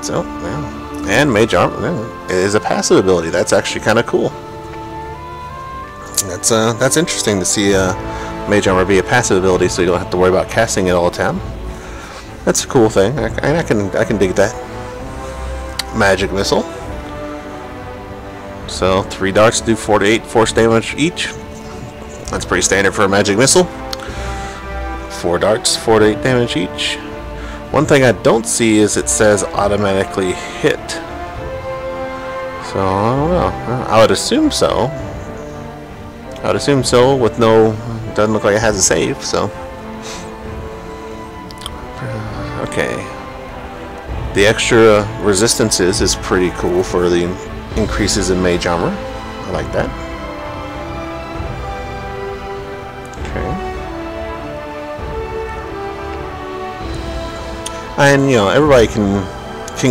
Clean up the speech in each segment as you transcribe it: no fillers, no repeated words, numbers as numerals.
So, yeah. And Mage Armor is a passive ability. That's actually kind of cool. That's interesting to see Mage Armor be a passive ability, so you don't have to worry about casting it all the time. That's a cool thing. I can dig that. Magic Missile. So 3 darts do 4 to 8 force damage each. That's pretty standard for a Magic Missile. 4 darts, 4 to 8 damage each. One thing I don't see is it says automatically hit. So I don't know. I would assume so. I would assume so with no... Doesn't look like it has a save, so... Okay. The extra resistances is pretty cool for the increases in Mage Armor. I like that. And you know, everybody can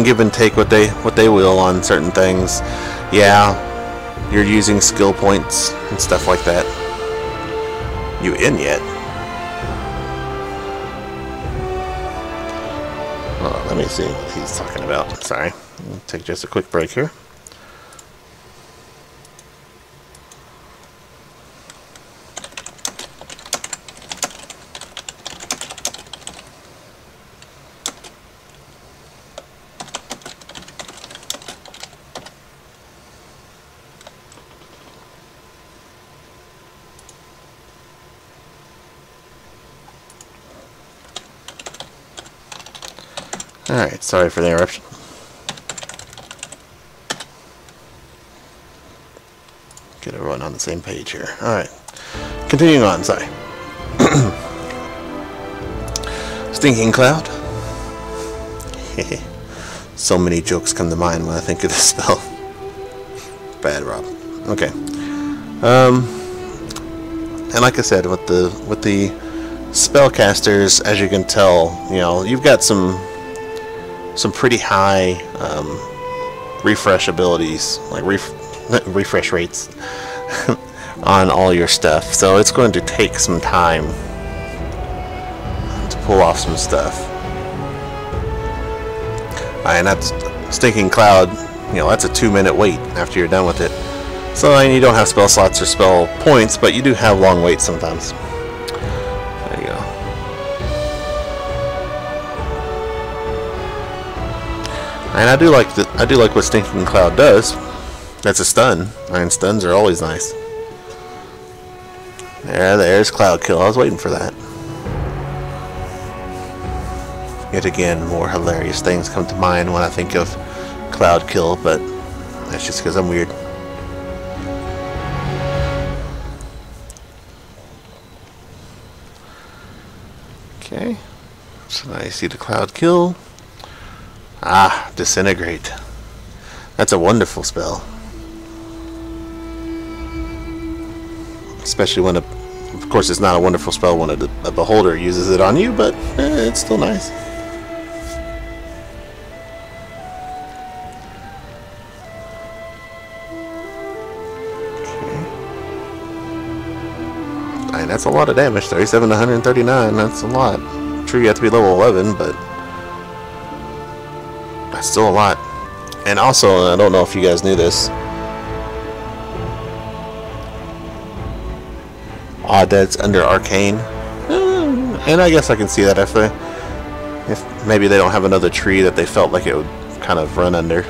give and take what they will on certain things. Yeah, you're using skill points and stuff like that. You in yet? Oh, let me see what he's talking about. Sorry, I'll take just a quick break here. Alright, sorry for the interruption. Get everyone on the same page here. Alright, continuing on, sorry. Stinking Cloud. So many jokes come to mind when I think of this spell. Bad, Rob. Okay. And like I said, with the spellcasters, as you can tell, you know, you've got some pretty high refresh abilities, like refresh rates on all your stuff. So it's going to take some time to pull off some stuff. And that's Stinking Cloud. You know, that's a 2-minute wait after you're done with it. So and you don't have spell slots or spell points, but you do have long waits sometimes. There you go. And I do like what Stinking Cloud does. That's a stun. And stuns are always nice. There's Cloud Kill. I was waiting for that. Yet again, more hilarious things come to mind when I think of Cloud Kill, but that's just because I'm weird. Okay. So now you see the Cloud Kill. Ah, Disintegrate. That's a wonderful spell. Especially when of course it's not a wonderful spell when a beholder uses it on you, but it's still nice. Okay. And that's a lot of damage, 37 to 139, that's a lot. True, you have to be level 11, but that's still a lot. And also, I don't know if you guys knew this, that's under Arcane, and I guess I can see that if maybe they don't have another tree that they felt like it would kind of run under.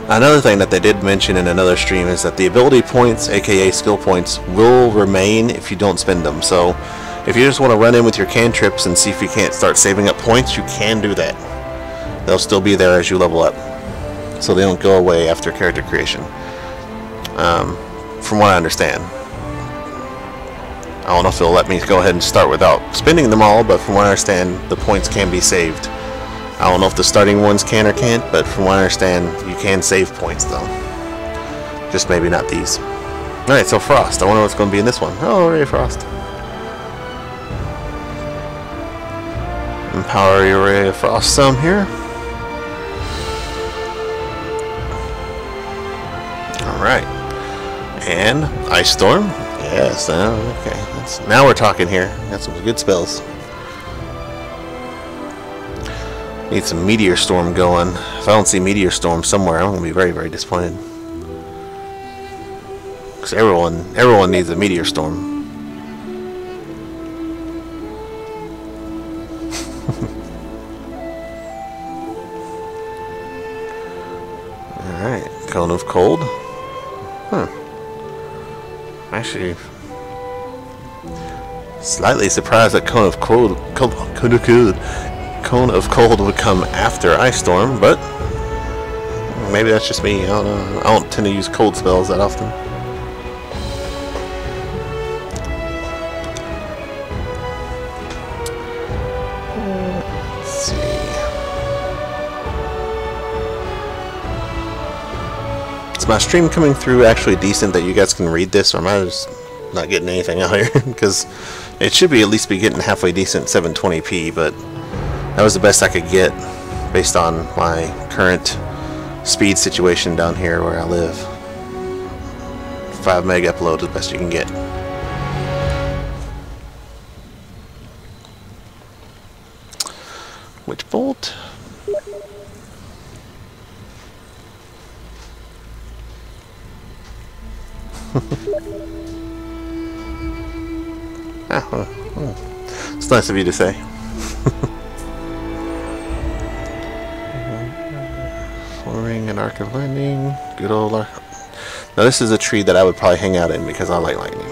Another thing that they did mention in another stream is that the ability points, aka skill points, will remain if you don't spend them. So if you just want to run in with your cantrips and see if you can't start saving up points, you can do that. They'll still be there as you level up, so they don't go away after character creation, from what I understand. I don't know if it'll let me go ahead and start without spending them all, but from what I understand, the points can be saved. I don't know if the starting ones can or can't, but from what I understand, you can save points though. Just maybe not these. Alright, so Frost. I wonder what's going to be in this one. Oh, Ray of Frost. Empower your Ray of Frost some here. Alright. And Ice Storm. Yes, okay. Now we're talking here. Got some good spells. Need some Meteor Storm going. If I don't see Meteor Storm somewhere, I'm gonna be very, very disappointed. Because everyone needs a Meteor Storm. Alright, Cone of Cold. Actually, slightly surprised that Cone of Cold would come after Ice Storm, but maybe that's just me. I don't know. I don't tend to use cold spells that often. Let's see. Is my stream coming through actually decent that you guys can read this, or am I just not getting anything out here? Because it should be at least be getting halfway decent 720p, but that was the best I could get based on my current speed situation down here where I live. 5 meg upload is the best you can get. Witch Bolt. It's nice of you to say. Flooring and Arc of Lightning. Good old Arc. Now this is a tree that I would probably hang out in because I like lightning.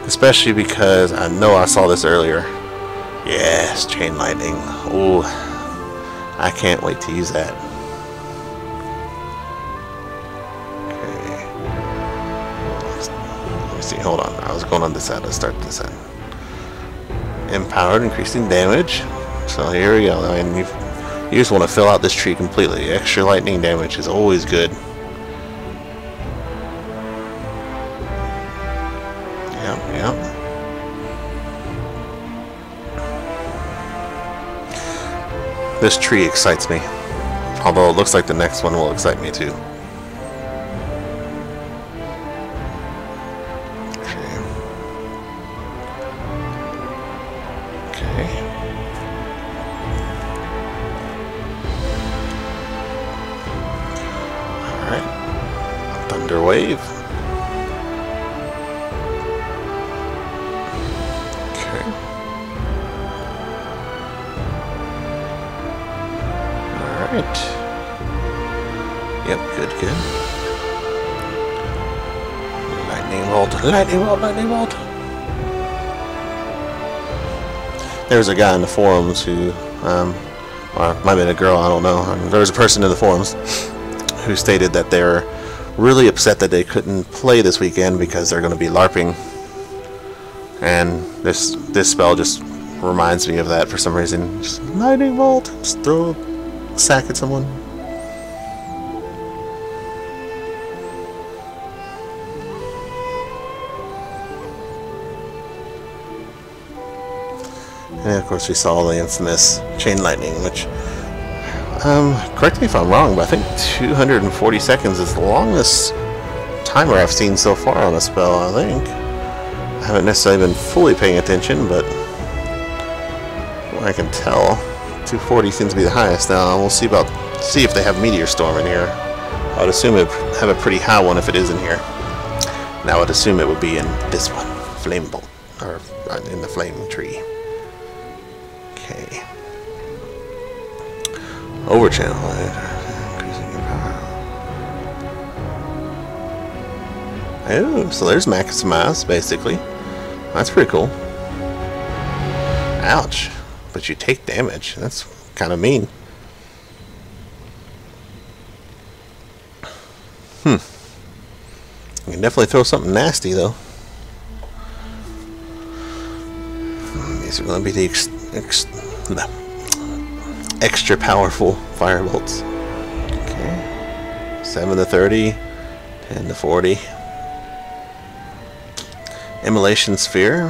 Especially because I know I saw this earlier. Yes, Chain Lightning. Ooh, I can't wait to use that. Okay. Let me see, hold on. I was going on this side. Let's start this side. Empowered, increasing damage. So here we go. I mean, you just want to fill out this tree completely. Extra lightning damage is always good. Yep. This tree excites me. Although it looks like the next one will excite me too. Wave. Okay. Alright. Yep, good. Lightning Bolt. There's a guy in the forums who, or might have been a girl, I don't know. There was a person in the forums who stated that they're really upset that they couldn't play this weekend because they're going to be LARPing, and this spell just reminds me of that for some reason. Just Lightning Bolt, just throw a sack at someone. And of course we saw the infamous Chain Lightning, which correct me if I'm wrong, but I think 240 seconds is the longest timer I've seen so far on a spell, I think. I haven't necessarily been fully paying attention, but what I can tell, 240 seems to be the highest now. We'll see if they have Meteor Storm in here. I would assume it would have a pretty high one if it is in here. And I would assume it would be in this one, Flame Bolt, or in the Flame Tree. Okay. Overchannel. Increasing your power. Oh, so there's Maximus, basically. That's pretty cool. Ouch. But you take damage. That's kind of mean. You can definitely throw something nasty, though. These are going to be the extra powerful firebolts. Okay. 7 to 30, 10 to 40. Immolation Sphere.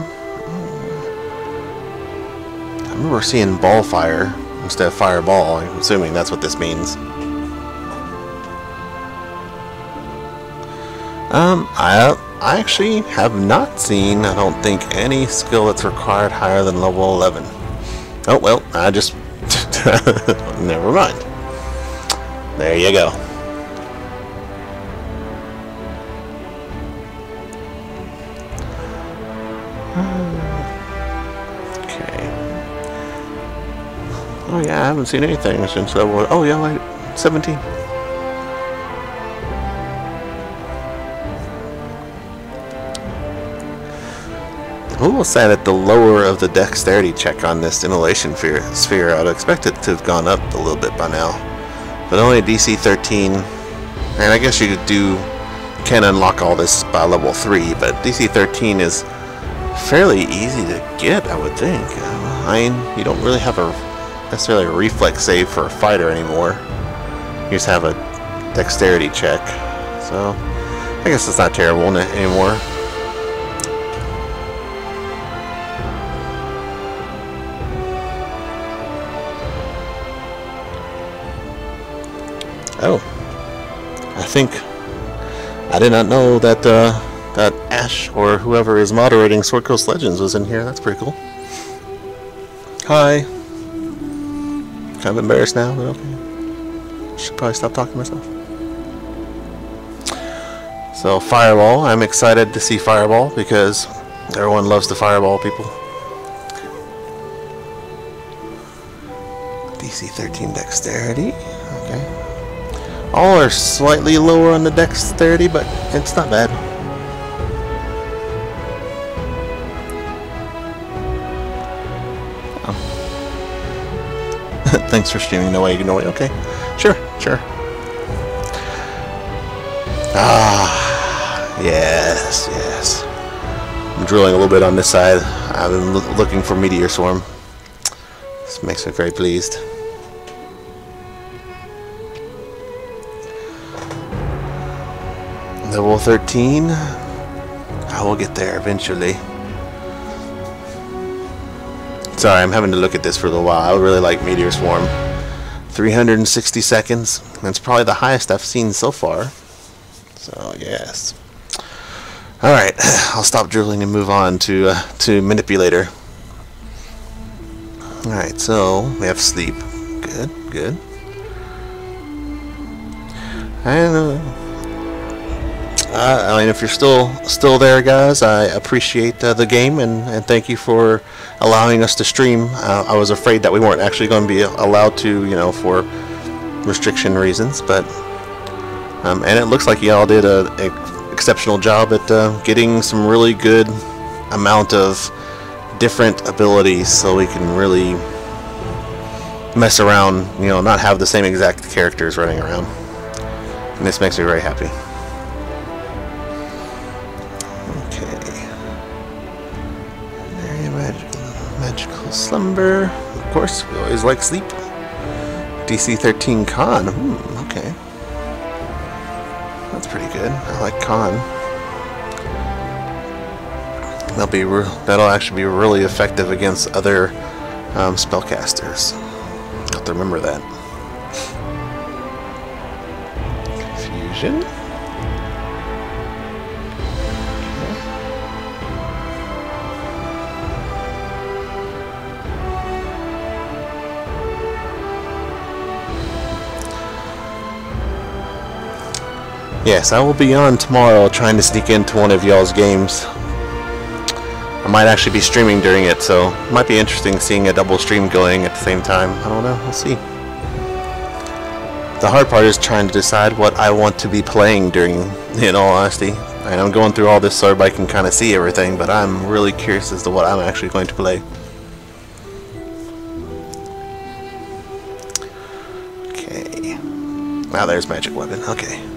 I remember seeing ball fire instead of fireball. I'm assuming that's what this means. I actually have not seen, I don't think, any skill that's required higher than level 11. Oh well, I just Never mind. There you go. Okay. Oh yeah, I haven't seen anything since level. Oh yeah, wait, 17. I will say that the lower of the dexterity check on this immolation sphere, I'd expect it to have gone up a little bit by now. But only DC 13, and I guess you can unlock all this by level 3, but DC 13 is fairly easy to get, I would think. I mean, you don't really have necessarily a reflex save for a fighter anymore. You just have a dexterity check. So, I guess it's not terrible anymore. Oh, I think I did not know that that Ash or whoever is moderating Sword Coast Legends was in here. That's pretty cool. Hi. Kind of embarrassed now, but okay. Should probably stop talking to myself. So Fireball, I'm excited to see Fireball because everyone loves the Fireball people. DC 13 Dexterity. Okay. All are slightly lower on the dexterity, but it's not bad. Oh. Thanks for streaming. No way, no way. Okay, sure. Ah, yes. I'm drilling a little bit on this side. I've been looking for Meteor Swarm. This makes me very pleased. Level 13. I will get there eventually. Sorry, I'm having to look at this for a little while. I would really like Meteor Swarm. 360 seconds. That's probably the highest I've seen so far. So, yes. Alright, I'll stop drilling and move on to Manipulator. Alright, so we have Sleep. Good. And I mean, if you're still there, guys, I appreciate the game and thank you for allowing us to stream. I was afraid that we weren't actually going to be allowed to, you know, for restriction reasons, but and it looks like y'all did an exceptional job at getting some really good amount of different abilities, so we can really mess around, you know, not have the same exact characters running around. And this makes me very happy. Magical Slumber. Of course, we always like Sleep. DC 13 Con. Okay. That's pretty good. I like Con. That'll actually be really effective against other spellcasters. I'll have to remember that. Confusion. Yes, I will be on tomorrow trying to sneak into one of y'all's games. I might actually be streaming during it, so it might be interesting seeing a double stream going at the same time. I don't know, we'll see. The hard part is trying to decide what I want to be playing during, in all honesty. And I'm going through all this so everybody can kind of see everything, but I'm really curious as to what I'm actually going to play. Okay. Now there's Magic Weapon, okay.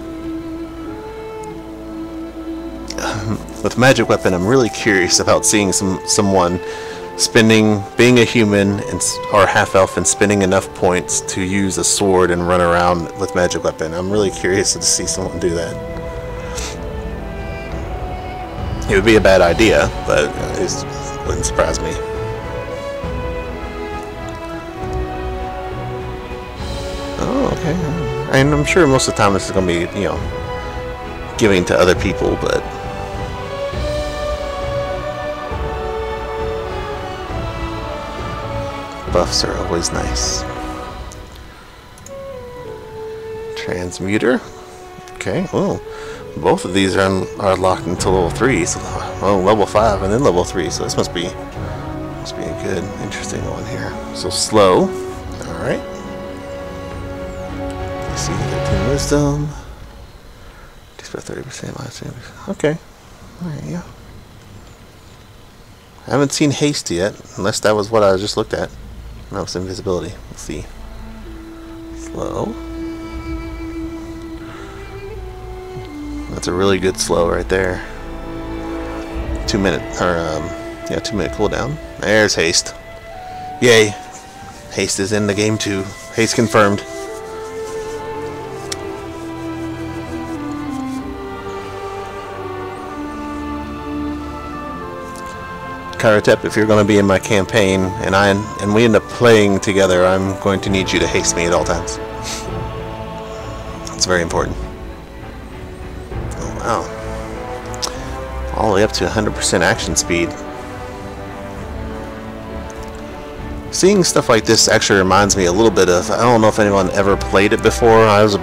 With Magic Weapon, I'm really curious about seeing someone being a human or half-elf and spending enough points to use a sword and run around with Magic Weapon. I'm really curious to see someone do that. It would be a bad idea, but it wouldn't surprise me. Oh, okay. And I'm sure most of the time this is going to be, you know, giving to other people, but buffs are always nice. Transmuter. Okay. Oh, both of these are locked into level 3. So, well, level 5 and then level 3. So this must be a good, interesting one here. So slow. All right. Let's see, 13 wisdom. Just about 30% last damage. Okay. There you go. I haven't seen haste yet, unless that was what I just looked at. No, it's invisibility. Let's see. Slow. That's a really good slow right there. 2 minute, or 2 minute cooldown. There's haste. Yay! Haste is in the game too. Haste confirmed. Karatep, if you're going to be in my campaign and we end up playing together, I'm going to need you to haste me at all times. It's very important. Oh wow. All the way up to 100% action speed. Seeing stuff like this actually reminds me a little bit of, I don't know if anyone ever played it before. I was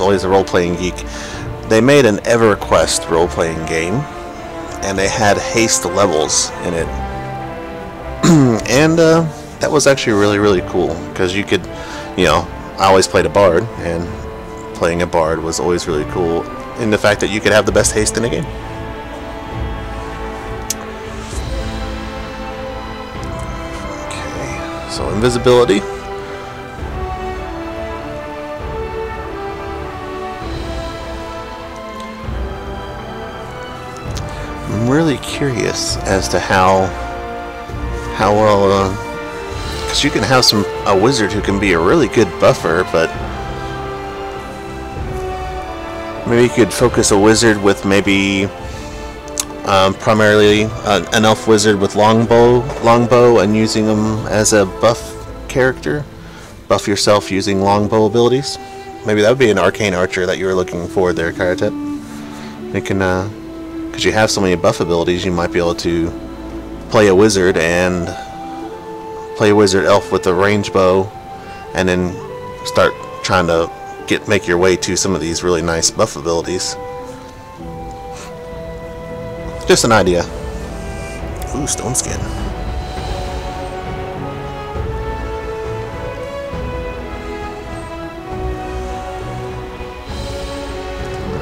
always a role-playing geek. They made an EverQuest role-playing game, and they had haste levels in it. And that was actually really, really cool, because you could, I always played a bard, and playing a bard was always really cool in the fact that you could have the best haste in the game. Okay, so invisibility. I'm really curious as to how well, because you can have a wizard who can be a really good buffer, but maybe you could focus a wizard with maybe primarily an elf wizard with longbow, and using them as a buff character. Buff yourself using longbow abilities. Maybe that would be an arcane archer that you were looking for there, Karatep. It can, because you have so many buff abilities, you might be able to play a wizard and play a wizard elf with a range bow, and then start trying to make your way to some of these really nice buff abilities. Just an idea. Ooh, stone skin.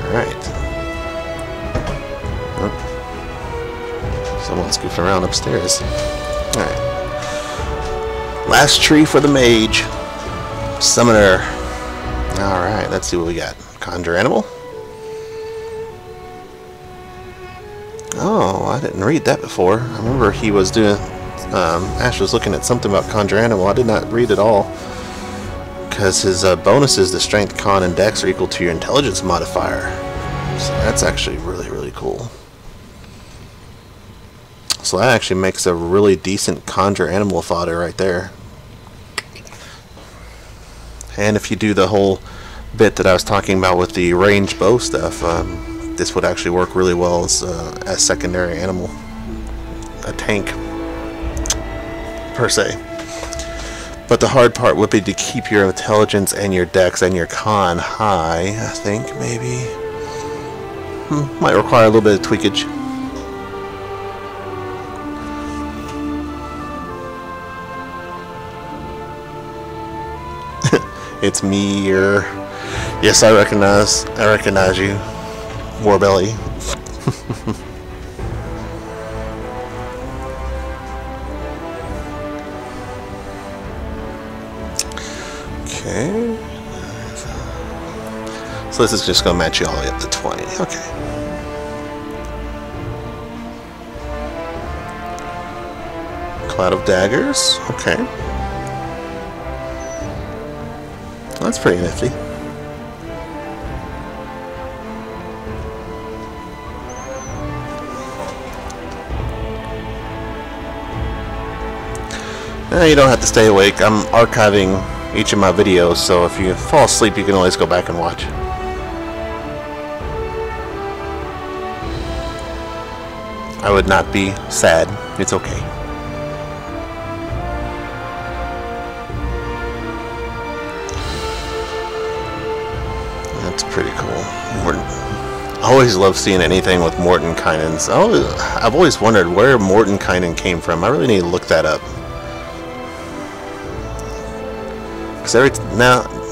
Alright. Oh. Someone's goofing around upstairs. Alright. Last tree for the mage. Summoner. Alright, let's see what we got. Conjure animal. Oh, I didn't read that before. I remember he was doing... Ash was looking at something about Conjure Animal. I did not read it all. Because his bonuses to Strength, Con, and Dex are equal to your Intelligence modifier. So that's actually really, really cool. So that actually makes a really decent Conjure Animal fodder right there. And if you do the whole bit that I was talking about with the range bow stuff, this would actually work really well as secondary animal, a tank per se. But the hard part would be to keep your intelligence and your dex and your con high. I think maybe might require a little bit of tweakage. It's me, yes, I recognize you, Warbelly. Okay. So this is just going to match you all the way up to 20. Okay. Cloud of Daggers. Okay. That's pretty nifty. You don't have to stay awake. I'm archiving each of my videos, so if you fall asleep, you can always go back and watch. I would not be sad. It's okay. That's pretty cool. I always love seeing anything with Mordenkainen's. I've always wondered where Mordenkainen came from. I really need to look that up. Because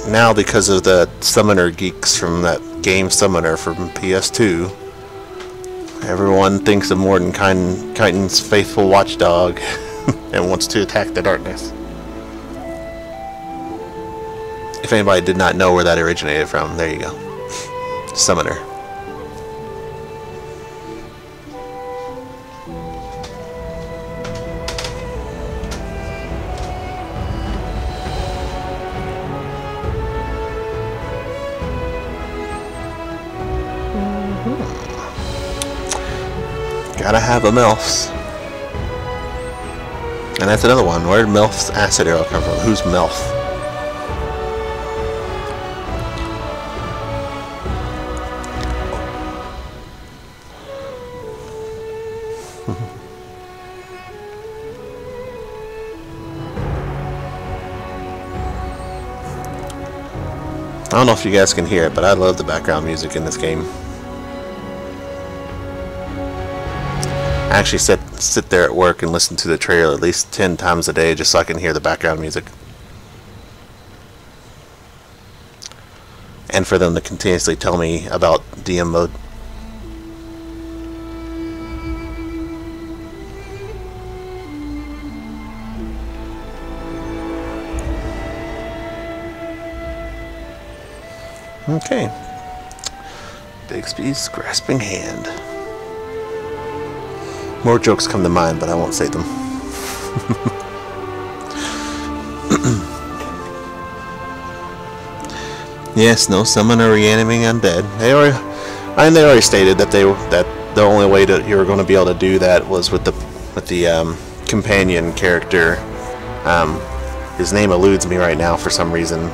now because of the Summoner geeks from that game Summoner from PS2, everyone thinks of Mordenkainen's faithful watchdog and wants to attack the darkness. If anybody did not know where that originated from, there you go. Summoner. Gotta have a MILFs. And that's another one. Where did MILF's acid arrow come from? Who's MILF? I don't know if you guys can hear it, but I love the background music in this game. I actually sit there at work and listen to the trailer at least 10 times a day just so I can hear the background music. And for them to continuously tell me about DM mode. Okay. Bixby's grasping hand. More jokes come to mind, but I won't say them. Yes, no summoner reanimating undead. They already stated that the only way that you were going to be able to do that was with the companion character. His name eludes me right now for some reason.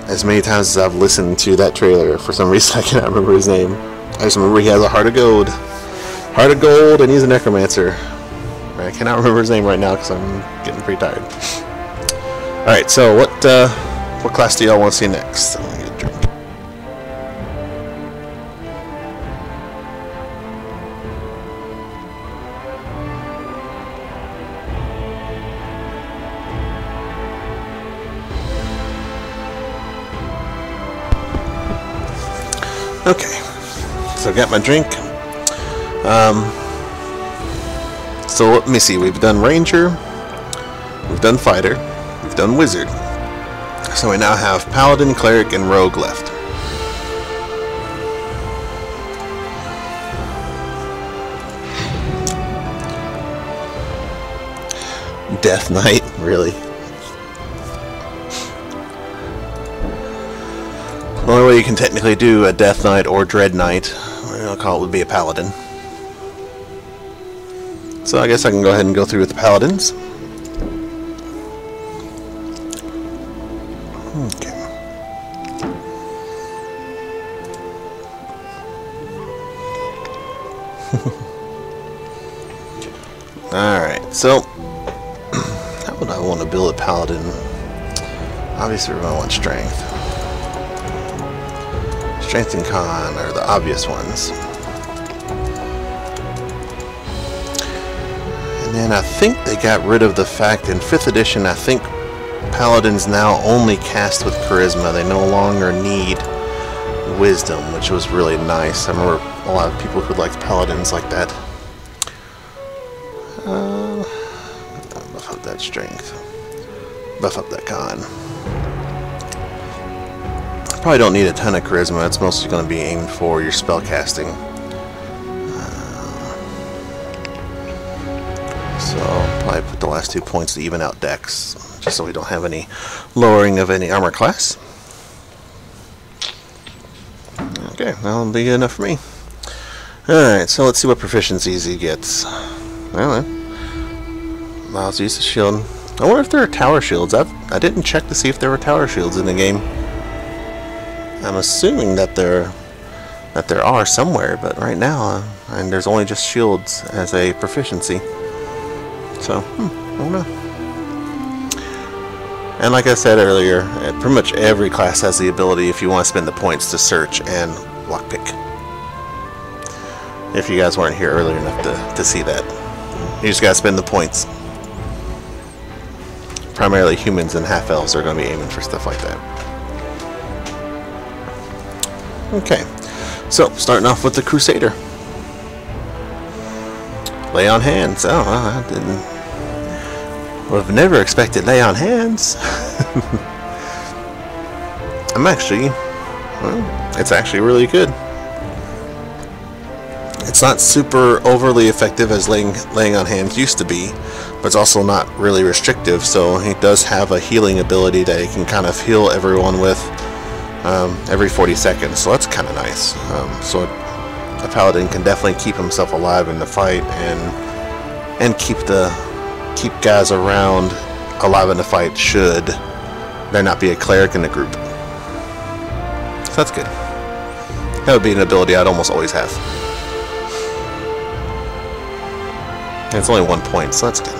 As many times as I've listened to that trailer, for some reason I cannot remember his name. I just remember he has a heart of gold. Heart of gold, and he's a necromancer. I cannot remember his name right now because I'm getting pretty tired. Alright, so what class do y'all want to see next? I'm gonna get a drink. Okay, so I got my drink. So let me see, we've done Ranger, we've done Fighter, we've done Wizard. So we now have Paladin, Cleric, and Rogue left. Death Knight, really? The only way you can technically do a Death Knight or Dread Knight, what I'll call it, would be a Paladin. So I guess I can go ahead and go through with the Paladins. Okay. Alright, so how would I want to build a Paladin? Obviously we're going to want strength. Strength and con are the obvious ones. And I think they got rid of the fact in 5th edition, I think Paladins now only cast with Charisma. They no longer need Wisdom, which was really nice. I remember a lot of people who liked Paladins like that. Buff up that strength. Buff up that con. Probably don't need a ton of Charisma. It's mostly going to be aimed for your spell casting. So I'll probably put the last 2 points to even out Dex, just so we don't have any lowering of any armor class. Okay, that'll be good enough for me. Alright, so let's see what proficiencies he gets. Well, allows use of shield. I wonder if there are tower shields. I didn't check to see if there were tower shields in the game. I'm assuming that there are somewhere, but right now, and there's only just shields as a proficiency. So, I don't know. And like I said earlier, pretty much every class has the ability, if you want to spend the points, to search and lockpick. If you guys weren't here early enough to see that. You just gotta spend the points. Primarily humans and half-elves are going to be aiming for stuff like that. Okay, so starting off with the Crusader. Lay on hands. Oh, I would have never expected lay on hands. It's actually really good. It's not super overly effective as laying on hands used to be, but it's also not really restrictive, so he does have a healing ability that he can kind of heal everyone with every 40 seconds, so that's kind of nice. So a Paladin can definitely keep himself alive in the fight and keep guys around alive in the fight should there not be a cleric in the group. So that's good. That would be an ability I'd almost always have. And it's only 1 point, so that's good.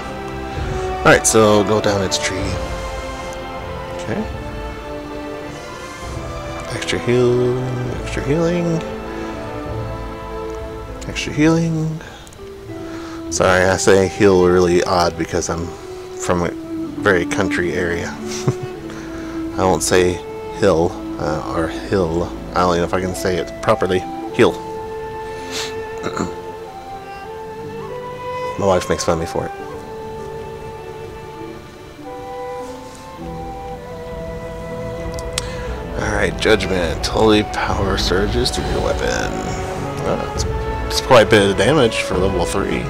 Alright, so go down its tree. Okay. Extra heal, extra healing. Extra healing. Sorry, I say heal really odd because I'm from a very country area. I won't say hill or hill. I don't know if I can say it properly. Heal. My wife makes fun of me for it. Alright, Judgment. Holy power surges through your weapon. It's quite a bit of damage for level 3.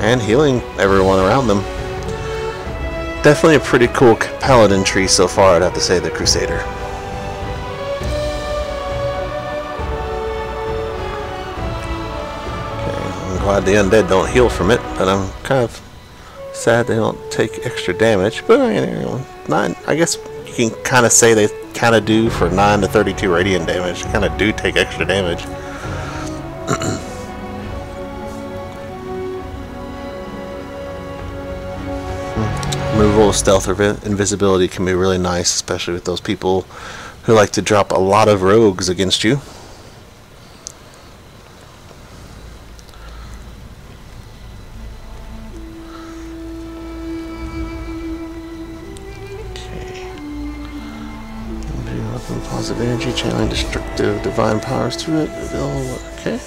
And healing everyone around them. Definitely a pretty cool Paladin tree so far, I'd have to say, the Crusader. I'm glad the undead don't heal from it, but I'm kind of sad they don't take extra damage. But you know, I guess you can kind of say they kind of do for 9 to 32 radiant damage. They kind of do take extra damage. Removal of stealth or invisibility can be really nice, especially with those people who like to drop a lot of rogues against you. Positive energy, channeling destructive divine powers through it. Okay.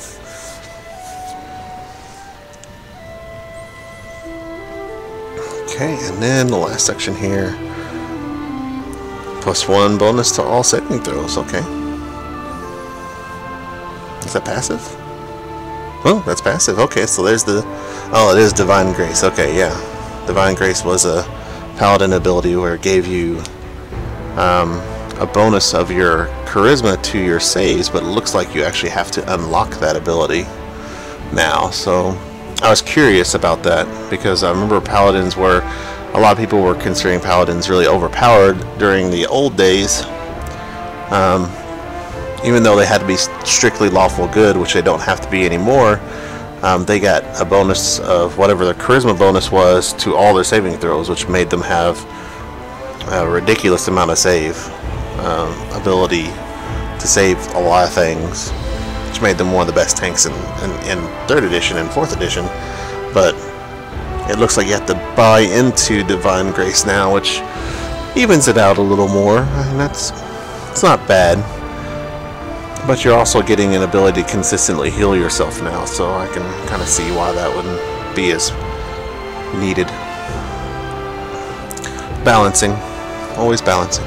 Okay, and then the last section here. +1 bonus to all saving throws. Okay. Is that passive? Oh, that's passive. Okay, so there's the... Oh, it is Divine Grace. Okay, yeah. Divine Grace was a Paladin ability where it gave you... a bonus of your charisma to your saves, but it looks like you actually have to unlock that ability now. So I was curious about that because I remember Paladins were, a lot of people were considering Paladins really overpowered during the old days, even though they had to be strictly lawful good, which they don't have to be anymore. They got a bonus of whatever their charisma bonus was to all their saving throws, which made them have a ridiculous amount of save. Ability to save a lot of things, which made them one of the best tanks in 3rd edition and 4th edition. But it looks like you have to buy into Divine Grace now, which evens it out a little more. I mean, it's not bad, but you're also getting an ability to consistently heal yourself now, so I can kind of see why that wouldn't be as needed. Balancing, always balancing.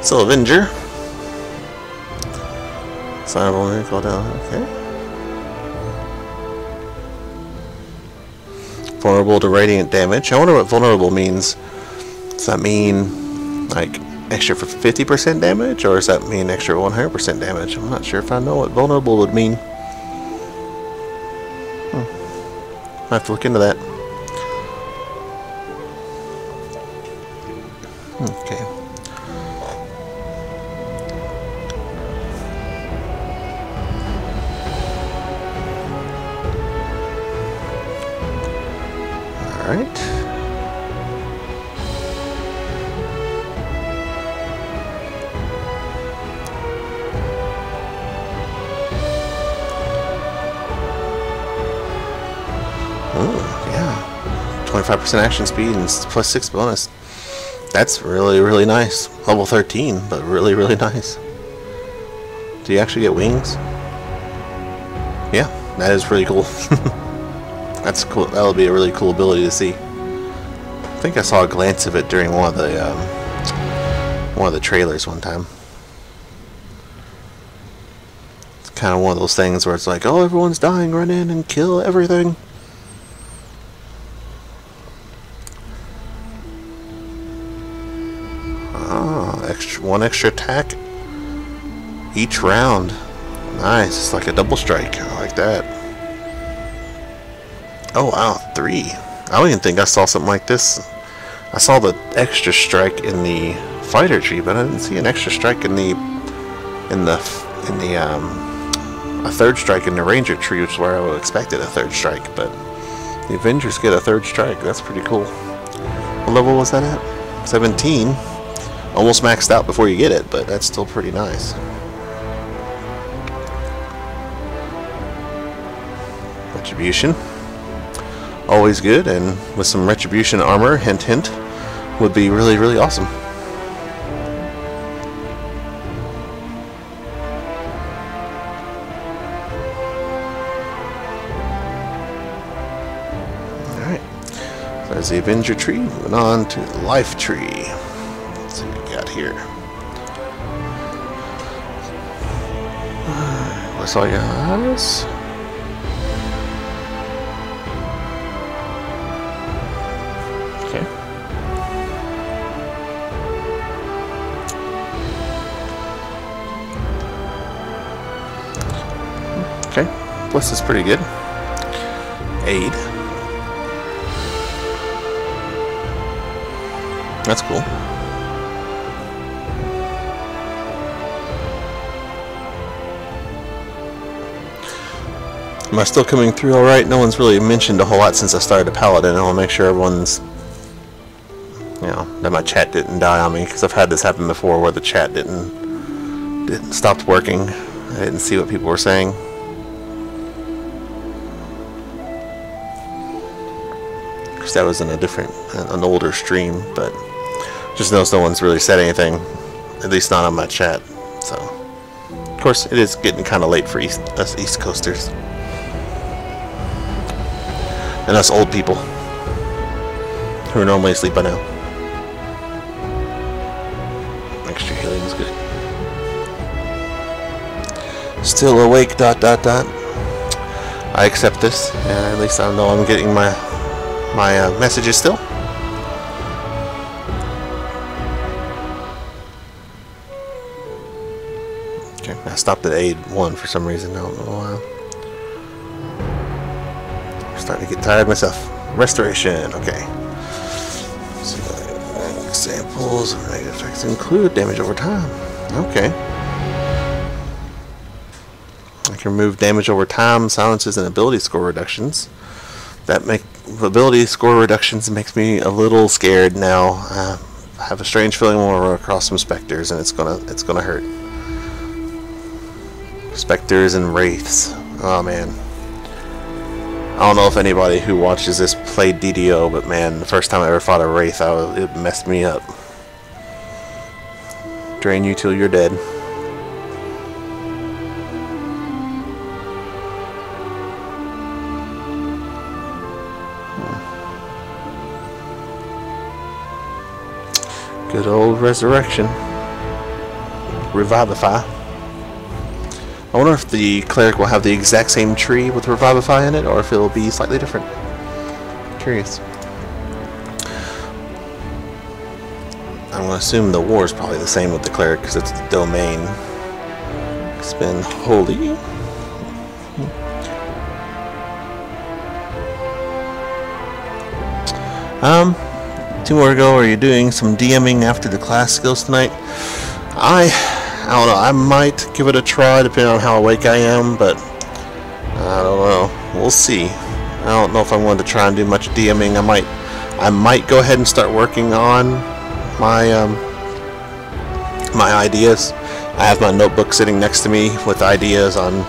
So Avenger. Signable miracle down. Okay. Vulnerable to radiant damage. I wonder what vulnerable means. Does that mean like extra for 50% damage, or does that mean extra 100% damage? I'm not sure if I know what vulnerable would mean. I have to look into that. Okay. Alright. 25% action speed and plus 6 bonus. That's really, really nice. Level 13, but really, really nice. Do you actually get wings? Yeah, that is pretty cool. That's cool. That'll be a really cool ability to see. I think I saw a glance of it during one of the trailers one time. It's kind of one of those things where it's like, oh, everyone's dying, run in and kill everything. One extra attack each round. Nice. It's like a double strike. I like that. Oh wow, 3. I don't even think I saw something like this. I saw the extra strike in the fighter tree, but I didn't see an extra strike in the a third strike in the ranger tree, which is where I would have expected a third strike. But the Avengers get a third strike. That's pretty cool. What level was that at? 17. Almost maxed out before you get it, but that's still pretty nice. Retribution. Always good, and with some Retribution armor, hint hint, would be really, really awesome. Alright. So there's the Avenger tree. Moving on to the Life tree. Let's see what we got here. What's all your eyes? Okay. Okay. Bliss is pretty good. Aid. That's cool. Am I still coming through alright? No one's really mentioned a whole lot since I started a Paladin. I want to make sure everyone's, you know, that my chat didn't die on me, because I've had this happen before where the chat didn't stop working. I didn't see what people were saying. Because that was in an older stream, but just notice no one's really said anything, at least not on my chat. So, of course, it is getting kind of late for us East Coasters. And us old people who are normally asleep by now. Extra healing is good. Still awake, ... I accept this, and at least I know I'm getting my messages still. Okay, I stopped at aid 1 for some reason. I don't know why. Starting to get tired myself. Restoration, okay. So, examples of negative effects include damage over time. Okay. I can remove damage over time, silences, and ability score reductions. That make ability score reductions makes me a little scared now. I have a strange feeling when we're across some specters, and it's gonna hurt. Specters and wraiths. Oh man. I don't know if anybody who watches this played DDO, but man, the first time I ever fought a wraith, it messed me up. Drain you till you're dead. Good old resurrection. Revivify. I wonder if the cleric will have the exact same tree with Revivify in it, or if it'll be slightly different. Curious. I'm going to assume the war is probably the same with the cleric because it's the domain. Spend holy. 2 more to go. Are you doing some DMing after the class skills tonight? I don't know. I might give it a try depending on how awake I am, but I don't know. We'll see. I don't know if I'm going to try and do much DMing. I might go ahead and start working on my my ideas. I have my notebook sitting next to me with ideas on